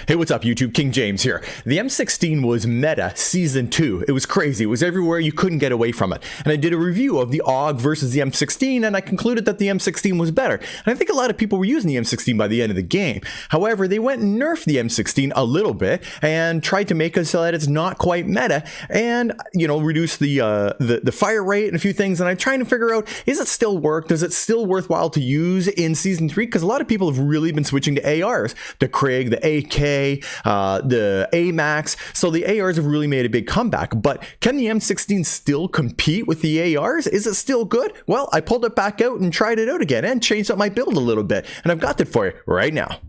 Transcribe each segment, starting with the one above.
Hey, what's up YouTube? King James here. The M16 was meta season 2. It was crazy. It was everywhere. You couldn't get away from it. And I did a review of the AUG versus the M16 and I concluded that the M16 was better. And I think a lot of people were using the M16 by the end of the game. However, they went and nerfed the M16 a little bit and tried to make it so that it's not quite meta and, you know, reduce the fire rate and a few things. And I'm trying to figure out, is it still work? Does it still worthwhile to use in season 3? Because a lot of people have really been switching to ARs. The Craig, the AK, the AMAX. So the ARs have really made a big comeback. But can the M16 still compete with the ARs? Is it still good? Well, I pulled it back out and tried it out again and changed up my build a little bit. And I've got that for you right now.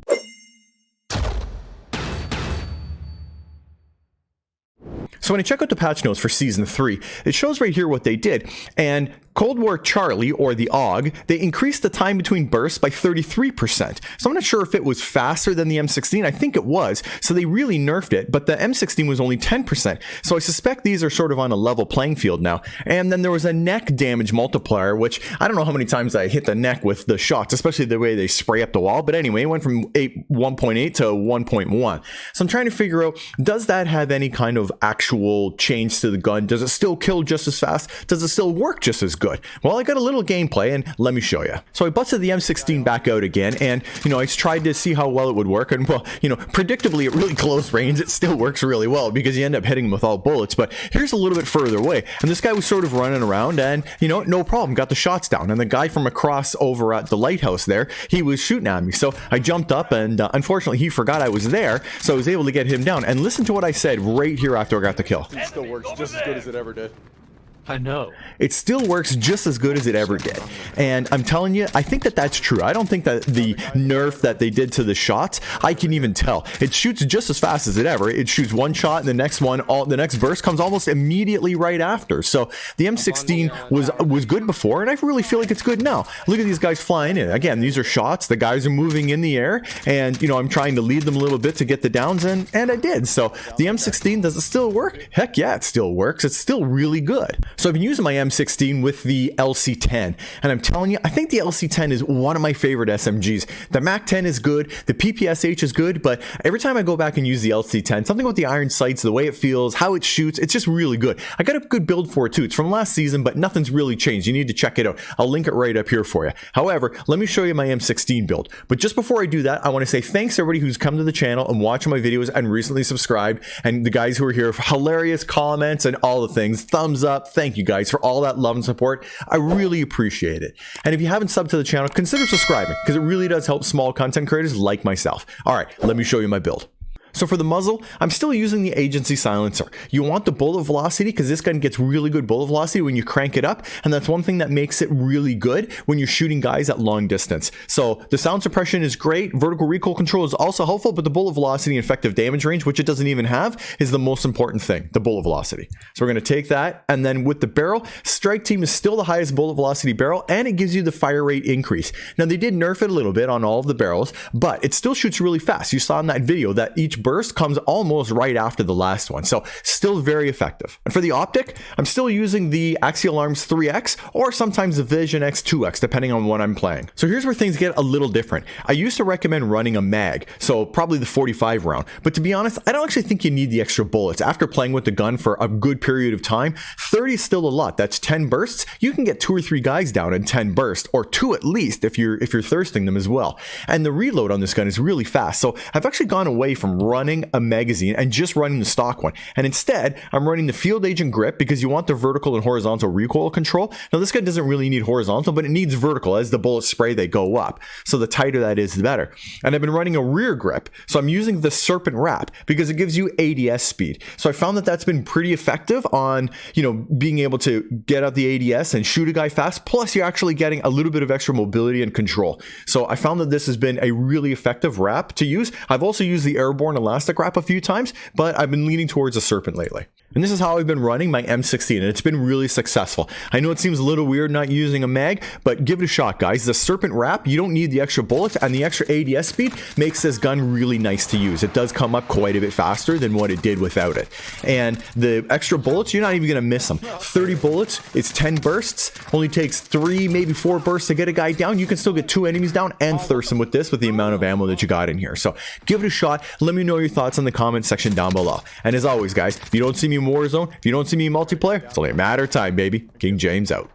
So when I check out the patch notes for Season 3, it shows right here what they did. And Cold War Charlie, or the AUG, they increased the time between bursts by 33%. So I'm not sure if it was faster than the M16. I think it was. So they really nerfed it, but the M16 was only 10%. So I suspect these are sort of on a level playing field now. And then there was a neck damage multiplier, which I don't know how many times I hit the neck with the shots, especially the way they spray up the wall. But anyway, it went from 1.8 to 1.1. So I'm trying to figure out, does that have any kind of actual change to the gun? Does it still kill just as fast? Does it still work just as good? Well, I got a little gameplay and let me show you. So I busted the M16 back out again and, you know, I tried to see how well it would work. And well, you know, predictably at really close range, it still works really well because you end up hitting them with all bullets. But here's a little bit further away. And this guy was sort of running around and, you know, no problem, got the shots down. And the guy from across over at the lighthouse there, he was shooting at me. So I jumped up and unfortunately he forgot I was there. So I was able to get him down. And listen to what I said right here after I got the kill. It still works just as good as it ever did. I know. It still works just as good as it ever did. And I'm telling you, I think that that's true. I don't think that the nerf that they did to the shots, I can even tell. It shoots just as fast as it ever. It shoots one shot and the next one, the next burst comes almost immediately right after. So the M16 was good before and I really feel like it's good now. Look at these guys flying in. Again, these are shots. The guys are moving in the air and, you know, I'm trying to lead them a little bit to get the downs in and I did. So the M16, does it still work? Heck yeah, it still works. It's still really good. So I've been using my M16 with the LC10 and I'm telling you, I think the LC10 is one of my favorite SMGs. The MAC-10 is good, the PPSH is good, but every time I go back and use the LC10, something with the iron sights, the way it feels, how it shoots, it's just really good. I got a good build for it too. It's from last season, but nothing's really changed. You need to check it out. I'll link it right up here for you. However, let me show you my M16 build. But just before I do that, I want to say thanks to everybody who's come to the channel and watching my videos and recently subscribed, and the guys who are here for hilarious comments and all the things. Thumbs up. Thank you guys for all that love and support. I really appreciate it. And if you haven't subbed to the channel, consider subscribing because it really does help small content creators like myself. All right, let me show you my build. So for the muzzle, I'm still using the agency silencer. You want the bullet velocity because this gun gets really good bullet velocity when you crank it up. And that's one thing that makes it really good when you're shooting guys at long distance. So the sound suppression is great. Vertical recoil control is also helpful, but the bullet velocity and effective damage range, which it doesn't even have, is the most important thing, the bullet velocity. So we're going to take that. And then with the barrel, Strike Team is still the highest bullet velocity barrel and it gives you the fire rate increase. Now they did nerf it a little bit on all of the barrels, but it still shoots really fast. You saw in that video that each burst comes almost right after the last one, so still very effective. And for the optic, I'm still using the Axial Arms 3X or sometimes the Vision X 2X depending on what I'm playing. So here's where things get a little different. I used to recommend running a mag, so probably the 45 round, but to be honest, I don't actually think you need the extra bullets. After playing with the gun for a good period of time, 30 is still a lot. That's 10 bursts. You can get 2 or 3 guys down in 10 bursts, or 2 at least if you're thirsting them as well. And the reload on this gun is really fast, so I've actually gone away from running a magazine and just running the stock one, and instead I'm running the Field Agent grip because you want the vertical and horizontal recoil control. Now this gun doesn't really need horizontal, but it needs vertical. As the bullets spray, they go up, so the tighter that is, the better. And I've been running a rear grip, so I'm using the Serpent Wrap because it gives you ADS speed. So I found that that's been pretty effective on, you know, being able to get out the ADS and shoot a guy fast, plus you're actually getting a little bit of extra mobility and control. So I found that this has been a really effective wrap to use. I've also used the Airborne Elastic Wrap a few times, but I've been leaning towards a Serpent lately. And this is how I've been running my M16, and it's been really successful. I know it seems a little weird not using a mag, but give it a shot, guys. The Serpent Wrap, you don't need the extra bullets, and the extra ADS speed makes this gun really nice to use. It does come up quite a bit faster than what it did without it. And the extra bullets, you're not even going to miss them. 30 bullets, it's 10 bursts. Only takes 3, maybe 4 bursts to get a guy down. You can still get 2 enemies down and thirst them with this, with the amount of ammo that you got in here. So give it a shot. Let me know your thoughts in the comment section down below. And as always, guys, if you don't see me in Warzone, if you don't see me in multiplayer, it's only a matter of time, baby. King James out.